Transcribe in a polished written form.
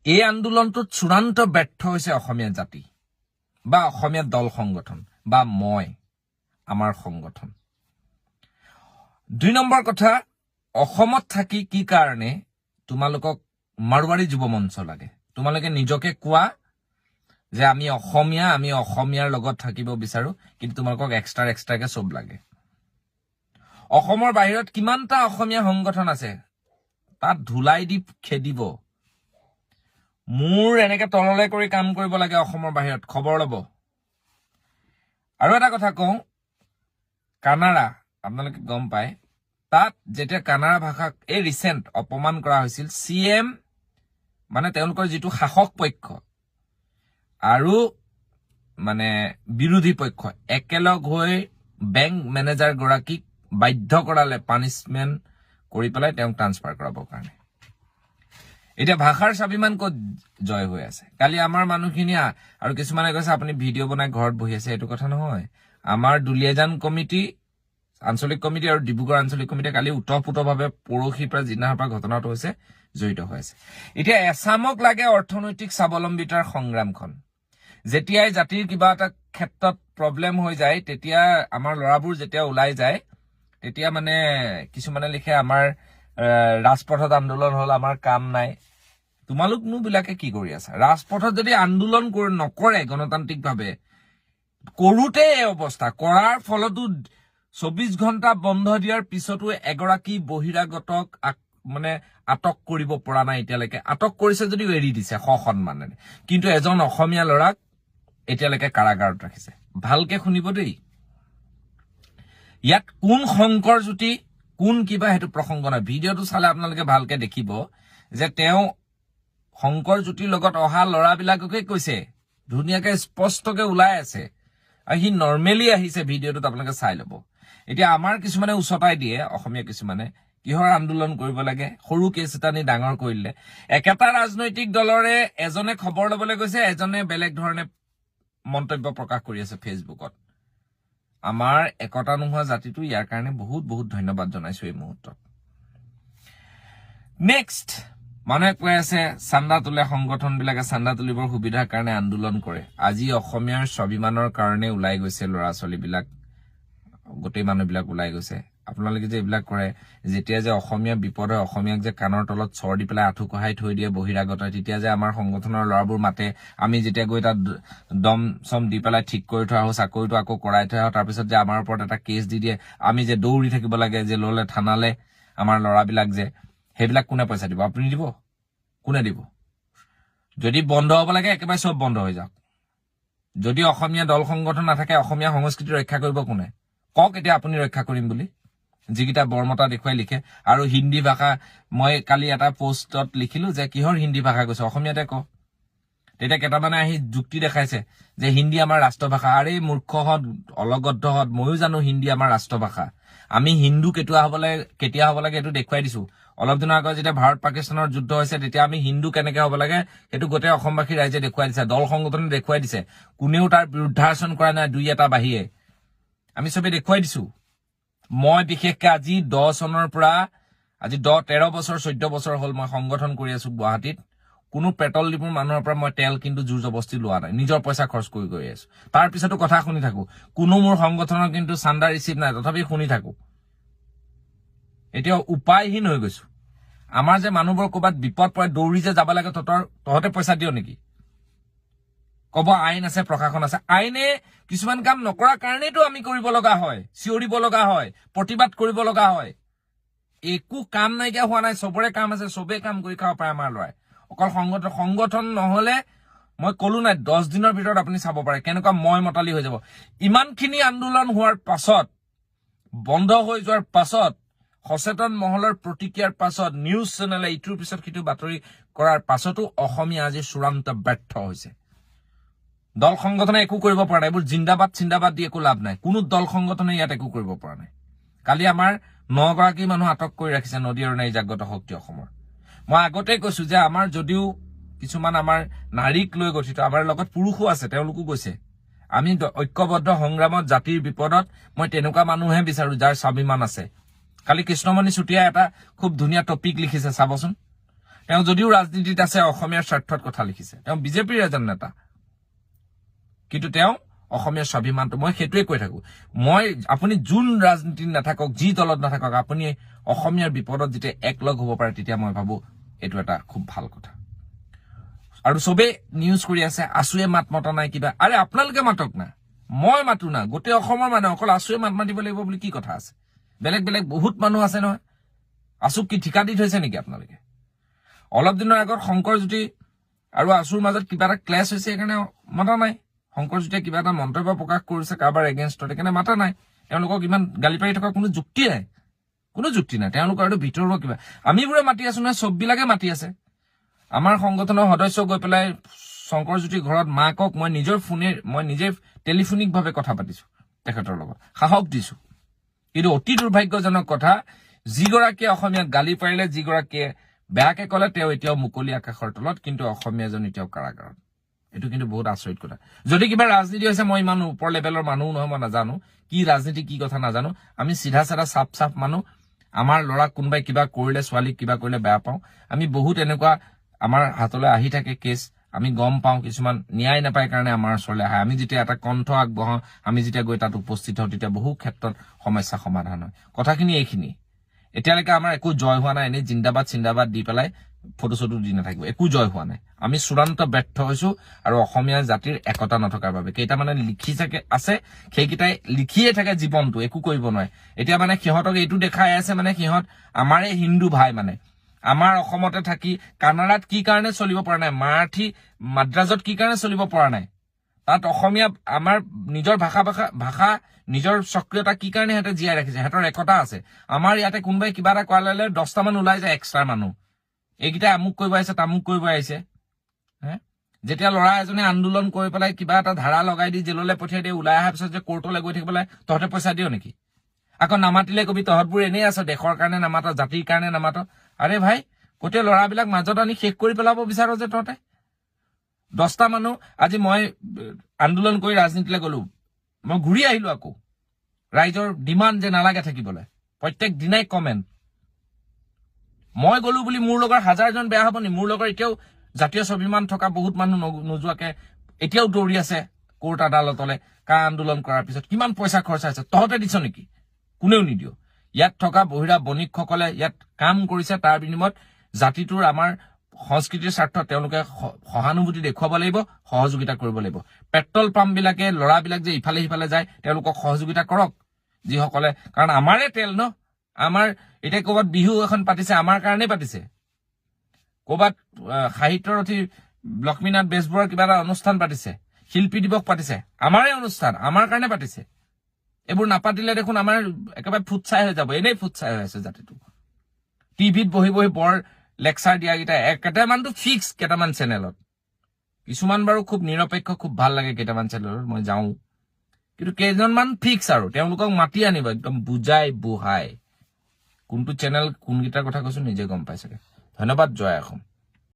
এই আন্দোলনটোত চূড়ান্ত ব্যৰ্থ হৈছে অসমীয়া জাতি বা অসমীয়া দল সংগঠন বা মই আমাৰ সংগঠন। 2 নম্বৰ কথা, অসমত থাকি কি কাৰণে তোমালোকক মাৰৱাৰী যুৱ মঞ্চ লাগে? তোমালোকে নিজকে কোৱা যে আমি অসমীয়াৰ লগত থাকিব বিচাৰো, কিন্তু তোমালোকক এক্সট্ৰাকে সব লাগে। অসমৰ বাহিৰত কিমানটা অসমীয়া সংগঠন আছে, তাত ধুলাই দি খেদিব। মোৰ এনেকে তললে কৰি কাম কৰিব লাগে অসমৰ বাহিৰত, খবৰ ল'ব। আৰু এটা কথা কওঁ, কানাড়া আপোনালোকে গম পায়, তাত যেতিয়া কানাড়া ভাষাক এই ৰিসেন্ট অপমান কৰা হৈছিল, CM মানে তেওঁলোকৰ যিটো শাসক পক্ষ আৰু মানে বিৰোধী পক্ষ একেলগ হৈ বেংক মেনেজাৰ গৰাকীক বাধ্য কৰালে পানিশমেন্ট কৰি পেলাই তেওঁক ট্ৰান্সফাৰ কৰাবৰ কাৰণে। এতিয়া ভাষাৰ স্বাভিমান ক'ত জয় হৈ আছে? কালি আমাৰ মানুহখিনি আৰু কিছুমানে কৈছে আপুনি ভিডিঅ' বনাই ঘৰত বহি আছে, এইটো কথা নহয়। আমাৰ দুলিয়াজান কমিটি, আঞ্চলিক কমিটি আৰু ডিব্ৰুগড় আঞ্চলিক কমিটি কালি উতঃপুতভাৱে পৰহিৰ পৰা যিদিনাৰ পৰা ঘটনাটো হৈছে জড়িত হৈ আছে। এতিয়া এছামক লাগে অৰ্থনৈতিক স্বাৱলম্বিতাৰ সংগ্ৰামখন। যেতিয়াই জাতিৰ কিবা এটা ক্ষেত্ৰত প্ৰব্লেম হৈ যায়, তেতিয়া আমাৰ ল'ৰাবোৰ যেতিয়া ওলাই যায়, তেতিয়া মানে কিছুমানে লিখে আমাৰ ৰাজপথত আন্দোলন হল, আমাৰ কাম নাই। তোমালোকনো বিলাকে কি কৰি আছা? ৰাজপথত যদি আন্দোলন নকৰে গণতান্ত্ৰিকভাৱে, কৰোতে এই অৱস্থা কৰাৰ ফলতো 24 ঘণ্টা বন্ধ দিয়াৰ পিছতো এগৰাকী বহিৰাগতক মানে আটক কৰিব পৰা নাই এতিয়ালৈকে। আটক কৰিছে যদিও এৰি দিছে সসন্মানেৰে, কিন্তু এজন অসমীয়া ল'ৰাক এতিয়ালৈকে কাৰাগাৰত ৰাখিছে। ভালকে শুনিব দেই, ইয়াত কোন শংকৰ জ্যোতি কোন কিবা সেইটো প্ৰসংগ নাই। ভিডিঅ'টো চালে আপোনালোকে ভালকে দেখিব যে তেওঁ শংকৰ জ্যোতিৰ লগত অহা ল'ৰাবিলাককে কৈছে, ধুনীয়াকে স্পষ্টকে ওলাই আছে, আৰু সি নৰ্মেলি আহিছে। ভিডিঅ'টোত আপোনালোকে চাই ল'ব। এতিয়া আমাৰ কিছুমানে উচতাই দিয়ে, অসমীয়া কিছুমানে, কিহৰ আন্দোলন কৰিব লাগে, সৰু কেছ এটা নি ডাঙৰ কৰিলে। একেটা ৰাজনৈতিক দলৰে এজনে খবৰ ল'বলৈ গৈছে, এজনে বেলেগ ধৰণে মন্তব্য প্ৰকাশ কৰি আছে ফেচবুকত। আমাৰ একতা নোহোৱা জাতিটো ইয়াৰ কাৰণে বহুত বহুত ধন্যবাদ জনাইছো এই মুহূৰ্তত। নেক্সট, মানুহে কৈ আছে চান্দা তোলে, সংগঠন বিলাকে চান্দা তুলিবৰ সুবিধাৰ কাৰণে আন্দোলন কৰে। আজি অসমীয়াৰ স্বাভিমানৰ কাৰণে ওলাই গৈছে ল'ৰা ছোৱালী বিলাক, গোটেই মানুহ বিলাক ওলাই গৈছে। আপোনালোকে যে এইবিলাক কৰে, যেতিয়া যে অসমীয়া বিপদ হয়, অসমীয়াক যে কাণৰ তলত চৰ দি পেলাই আঁঠু কঢ়াই থৈ দিয়ে বহিৰাগত, তেতিয়া যে আমাৰ সংগঠনৰ ল'ৰাবোৰ মাতে, আমি যেতিয়া গৈ তাত দম চম দি পেলাই ঠিক কৰি থৈ আহো, চাকৰিটো আকৌ কৰাই থৈ আহো, তাৰপিছত যে আমাৰ ওপৰত এটা কেছ দি দিয়ে, আমি যে দৌৰি থাকিব লাগে যে ললে থানালে, আমাৰ ল'ৰাবিলাক যে, সেইবিলাক কোনে পইচা দিব? আপুনি দিব? কোনে দিব? যদি বন্ধ হ'ব লাগে একেবাৰে চব বন্ধ হৈ যাওক। যদি অসমীয়া দল সংগঠন নাথাকে, অসমীয়া সংস্কৃতি ৰক্ষা কৰিব কোনে? কওক এতিয়া আপুনি ৰক্ষা কৰিম বুলি, যিকেইটা বৰ্মতা দেখুৱাই লিখে। আৰু হিন্দী ভাষা, মই কালি এটা পোষ্টত লিখিলো যে কিহৰ হিন্দী ভাষা কৈছে, অসমীয়াতে ক। তেতিয়া কেইটামানে আহি যুক্তি দেখাইছে যে হিন্দী আমাৰ ৰাষ্ট্ৰভাষা। আৰে মূৰ্খহঁত, অলগদ্ধহঁত, ময়ো জানো হিন্দী আমাৰ ৰাষ্ট্ৰভাষা। আমি হিন্দু কেতিয়া হ'ব লাগে এইটো দেখুৱাই দিছো। অলপ দিনৰ আগত যেতিয়া ভাৰত পাকিস্তানৰ যুদ্ধ হৈছে, তেতিয়া আমি হিন্দু কেনেকে হ'ব লাগে সেইটো গোটেই অসমবাসী ৰাইজে দেখুৱাই দিছে, দল সংগঠনে দেখুৱাই দিছে। কোনেও তাৰ বিৰুদ্ধাচৰণ কৰা নাই, 2-এটা বাহিৰে আমি চবে দেখুৱাই দিছো। মই বিশেষকে আজি 10 চনৰ পৰা আজি 13 বছৰ 14 বছৰ হ'ল মই সংগঠন কৰি আছো গুৱাহাটীত। কোনো পেট্ৰল ডিপুৰ মানুহৰ পৰা মই তেল কিন্তু জোৰ জবস্তি লোৱা নাই, নিজৰ পইচা খৰচ কৰি গৈ আছো। তাৰ পিছতো কথা শুনি থাকো, কোনো মোৰ সংগঠনৰ কিন্তু চান্দা ৰিচিভ নাই, তথাপি শুনি থাকো। এতিয়া উপায়হীন হৈ গৈছো। আমাৰ যে মানুহবোৰ ক'ৰবাত বিপদ পৰে, দৌৰি যে যাব লাগে, তহঁতে পইচা দিয় নেকি? কব আইন আছে, প্ৰশাসন আছে। আইনে কিছুমান কাম নকৰাৰ কাৰণেতো আমি কৰিব লগা হয়, চিঞৰিব লগা হয়, প্ৰতিবাদ কৰিব লগা হয়। একো কাম নাইকিয়া হোৱা নাই, চবৰে কাম আছে, চবেই কাম কৰি খাব পাৰে আমাৰ ল'ৰাই। অকল সংগঠন নহলে, মই কলো নাই 10 দিনৰ ভিতৰত আপুনি চাব পাৰে কেনেকুৱা মই মতালি হৈ যাব। ইমানখিনি আন্দোলন হোৱাৰ পাছত, বন্ধ হৈ যোৱাৰ পাছত, সচেতন মহলৰ প্ৰতিক্ৰিয়াৰ পাছত, নিউজ চেনেলে ইটোৰ পিছত সিটো বাতৰি কৰাৰ পাছতো অসমীয়া আজি চূড়ান্ত ব্যৰ্থ হৈছে। দল সংগঠনে একো কৰিব পৰা নাই। এইবোৰ জিন্দাবাদ দি একো লাভ নাই। কোনো দল সংগঠনে ইয়াত একো কৰিব পৰা নাই। কালি আমাৰ 9 গৰাকী মানুহ আটক কৰি ৰাখিছে নদী আৰু নাৰী জাগ্ৰত শক্তি অসমৰ। মই আগতেই কৈছো যে আমাৰ যদিও কিছুমান আমাৰ নাৰীক লৈ গঠিত, আমাৰ লগত পুৰুষো আছে, তেওঁলোকো গৈছে। আমি ঐক্যবদ্ধ সংগ্ৰামত, জাতিৰ বিপদত মই তেনেকুৱা মানুহে বিচাৰো যাৰ স্বাভিমান আছে। কালি কৃষ্ণমণি চুতীয়া এটা খুব ধুনীয়া টপিক লিখিছে চাবচোন। তেওঁ যদিও ৰাজনীতিত আছে অসমীয়াৰ স্বাৰ্থত কথা লিখিছে তেওঁ বিজেপিৰ এজন নেতা কিন্তু তেওঁ অসমীয়াৰ স্বাভিমানটো মই সেইটোৱে কৈ থাকো মই আপুনি যোন ৰাজনীতিত নাথাকক যি দলত নাথাকক আপুনি অসমীয়াৰ বিপদত যেতিয়া একলগ হ'ব পাৰে তেতিয়া মই ভাবো এটো এটা খুব ভাল কথা আৰু সবে নিউজ কৰি আছে আছুৱে মাত মতা নাই কিবা আৰে আপোনালোকে মাতক না মই মাতু না গোটে অসমৰ মানে অকল আছুৱে মাত মাতিব লাগিব বুলি কি কথা আছে বেলেগ বেলেগ বহুত মানুহ আছে নহয় আছুক কি ঠিকা দি থৈছে নেকি আপোনালোকে অলপ দিনৰ আগত শংকৰজ্যোতি আৰু আছুৰ মাজত কিবা এটা ক্লেশ হৈছে সেইকাৰণে মাতা নাই শংকৰজ্যোতিয়ে কিবা এটা মন্তব্য প্ৰকাশ কৰিছে কাৰোবাৰ এগেইনষ্টত সেইকাৰণে মাতা নাই তেওঁলোকক ইমান গালি পাৰি থকা কোনো যুক্তি নাই তেওঁলোকৰ আৰু ভিতৰুৱা কিবা আমিবোৰে মাতি আছো নহয় চববিলাকে মাতি আছে আমাৰ সংগঠনৰ সদস্য গৈ পেলাই শংকৰজ্যোতিৰ ঘৰত মাকক মই নিজে টেলিফোনিকভাৱে কথা পাতিছো তেখেতৰ লগত সাহস দিছো কিন্তু অতি দুৰ্ভাগ্যজনক কথা যিগৰাকীয়ে অসমীয়াক গালি পাৰিলে যিগৰাকীয়ে বেয়াকে ক'লে তেওঁ এতিয়াও মুকলি আকাশৰ তলত কিন্তু অসমীয়াজন এতিয়াও কাৰাগাৰত এটো কিন্তু বহুত আচৰিত কথা যদি কিবা ৰাজনীতি হৈছে মই ইমান ওপৰ লেভেলৰ মানুহ নহয় মই নাজানো কি ৰাজনীতি কি কথা নাজানো আমি সিধা সাধা সাফ মানুহ আমাৰ ল'ৰা কোনবাই কিবা কৰিলে ছোৱালী কিবা কৰিলে বেয়া পাওঁ আমি বহুত এনেকুৱা আমাৰ হাতলৈ আহি থাকে কেছ আমি গম পাওঁ কিছুমান ন্যায় নাপায় কাৰণে আমাৰ ওচৰলৈ আহে আমি যেতিয়া এটা কণ্ঠ আগবঢ়াওঁ আমি যেতিয়া গৈ তাত উপস্থিত হওঁ তেতিয়া বহু ক্ষেত্ৰত সমস্যা সমাধান হয় কথাখিনি এইখিনি এতিয়ালৈকে আমাৰ একো জয় হোৱা নাই এনে জিন্দাবাদ দি পেলাই ফটো চটো দি নাথাকিব একো জয় হোৱা নাই আমি চূড়ান্ত ব্যৰ্থ হৈছো আৰু অসমীয়া জাতিৰ একতা নথকাৰ বাবে কেইটা মানে লিখি থাকে আছে সেইকেইটাই লিখিয়ে থাকে জীৱনটো একো কৰিব নোৱাৰে এতিয়া মানে সিহঁতক এইটো দেখাই আছে মানে সিহঁত আমাৰে হিন্দু ভাই মানে আমাৰ অসমতে থাকি কানাডাত কি কাৰণে চলিব পৰা নাই মাৰাঠী মাদ্ৰাজত কি কাৰণে চলিব পৰা নাই তাত অসমীয়া আমাৰ নিজৰ ভাষা নিজৰ সক্ৰিয়তা কি কাৰণে হেতে জীয়াই ৰাখিছে হেতৰ একতা আছে আমাৰ ইয়াতে কোনবাই কিবা এটা কোৱালে 10টা মান ওলাই যায় এক্সট্ৰা মানুহ এইকিটা আমুক কৰিব আহিছে তামুক কৰিব আহিছে যেতিয়া ল'ৰা এজনে আন্দোলন কৰি পেলাই কিবা এটা ধাৰা লগাই দি জেললৈ পঠিয়াই দিয়ে ওলাই অহাৰ পিছত যে কোৰ্টলৈ গৈ থাকিবলৈ তহঁতে পইচা দিও নেকি আকৌ নামাতিলে কবি তহঁতবোৰ এনেই আছ দেশৰ কাৰণে নামাত জাতিৰ কাৰণে নামাত আৰে ভাই গোটেই ল'ৰাবিলাক মাজত আনি শেষ কৰি পেলাব বিচাৰ যে তহঁতে 10টা মানুহ আজি মই আন্দোলন কৰি ৰাজনীতিলৈ গলো মই ঘূৰি আহিলো আকৌ ৰাইজৰ ডিমাণ্ড যে নালাগে থাকিবলৈ প্ৰত্যেক দিনাই কমেন্ট মই গলো বুলি মোৰ লগৰ হাজাৰজন বেয়া হ'ব নি মোৰ লগৰ এতিয়াও জাতীয় স্বাভিমান থকা বহুত মানুহ নোযোৱাকে এতিয়াও দৌৰি আছে কোৰ্ট আদালতলৈ কা আন্দোলন কৰাৰ পিছত কিমান পইচা খৰচা হৈছে তহঁতে দিছ নেকি কোনেও নিদিও ইয়াত থকা বহিৰা বণিকসকলে ইয়াত কাম কৰিছে তাৰ বিনিময়ত জাতিটোৰ আমাৰ সংস্কৃতিৰ স্বাৰ্থত তেওঁলোকে সহানুভূতি দেখুৱাব লাগিব সহযোগিতা কৰিব লাগিব পেট্ৰল পাম্প বিলাকে লৰাবিলাক যে ইফালে সিফালে যায় তেওঁলোকক সহযোগিতা কৰক যিসকলে কাৰণ আমাৰে তেল ন আমাৰ এটা ক'বাত বিহু এখন পাতিছে আমাৰ কাৰণে পাতিছে ক'বাত সাহিত্যৰথী লক্ষ্মীনাথ বেজবৰুৱাৰ কিবা এটা অনুষ্ঠান পাতিছে শিল্পী দিৱস পাতিছে আমাৰে অনুষ্ঠান আমাৰ কাৰণে পাতিছে এইবোৰ নাপাতিলে দেখোন আমাৰ একেবাৰে ফুটছাই হৈ যাব এনেই ফুটছাই হৈ আছে জাতিটো টিভিত বহি বৰ লেকচাৰ দিয়াকেইটা কেইটামানটো ফিক্স কেইটামান চেনেলত কিছুমান বাৰু খুব নিৰপেক্ষ খুব ভাল লাগে কেইটামান চেনেলত মই যাওঁ কিন্তু কেইজনমান ফিক্স আৰু তেওঁলোকক মাতি আনিব একদম বুজাই বুহাই কোনটো চেনেল কোনকেইটাৰ কথা কৈছো নিজে গম পাই চাগে ধন্যবাদ জয় অসম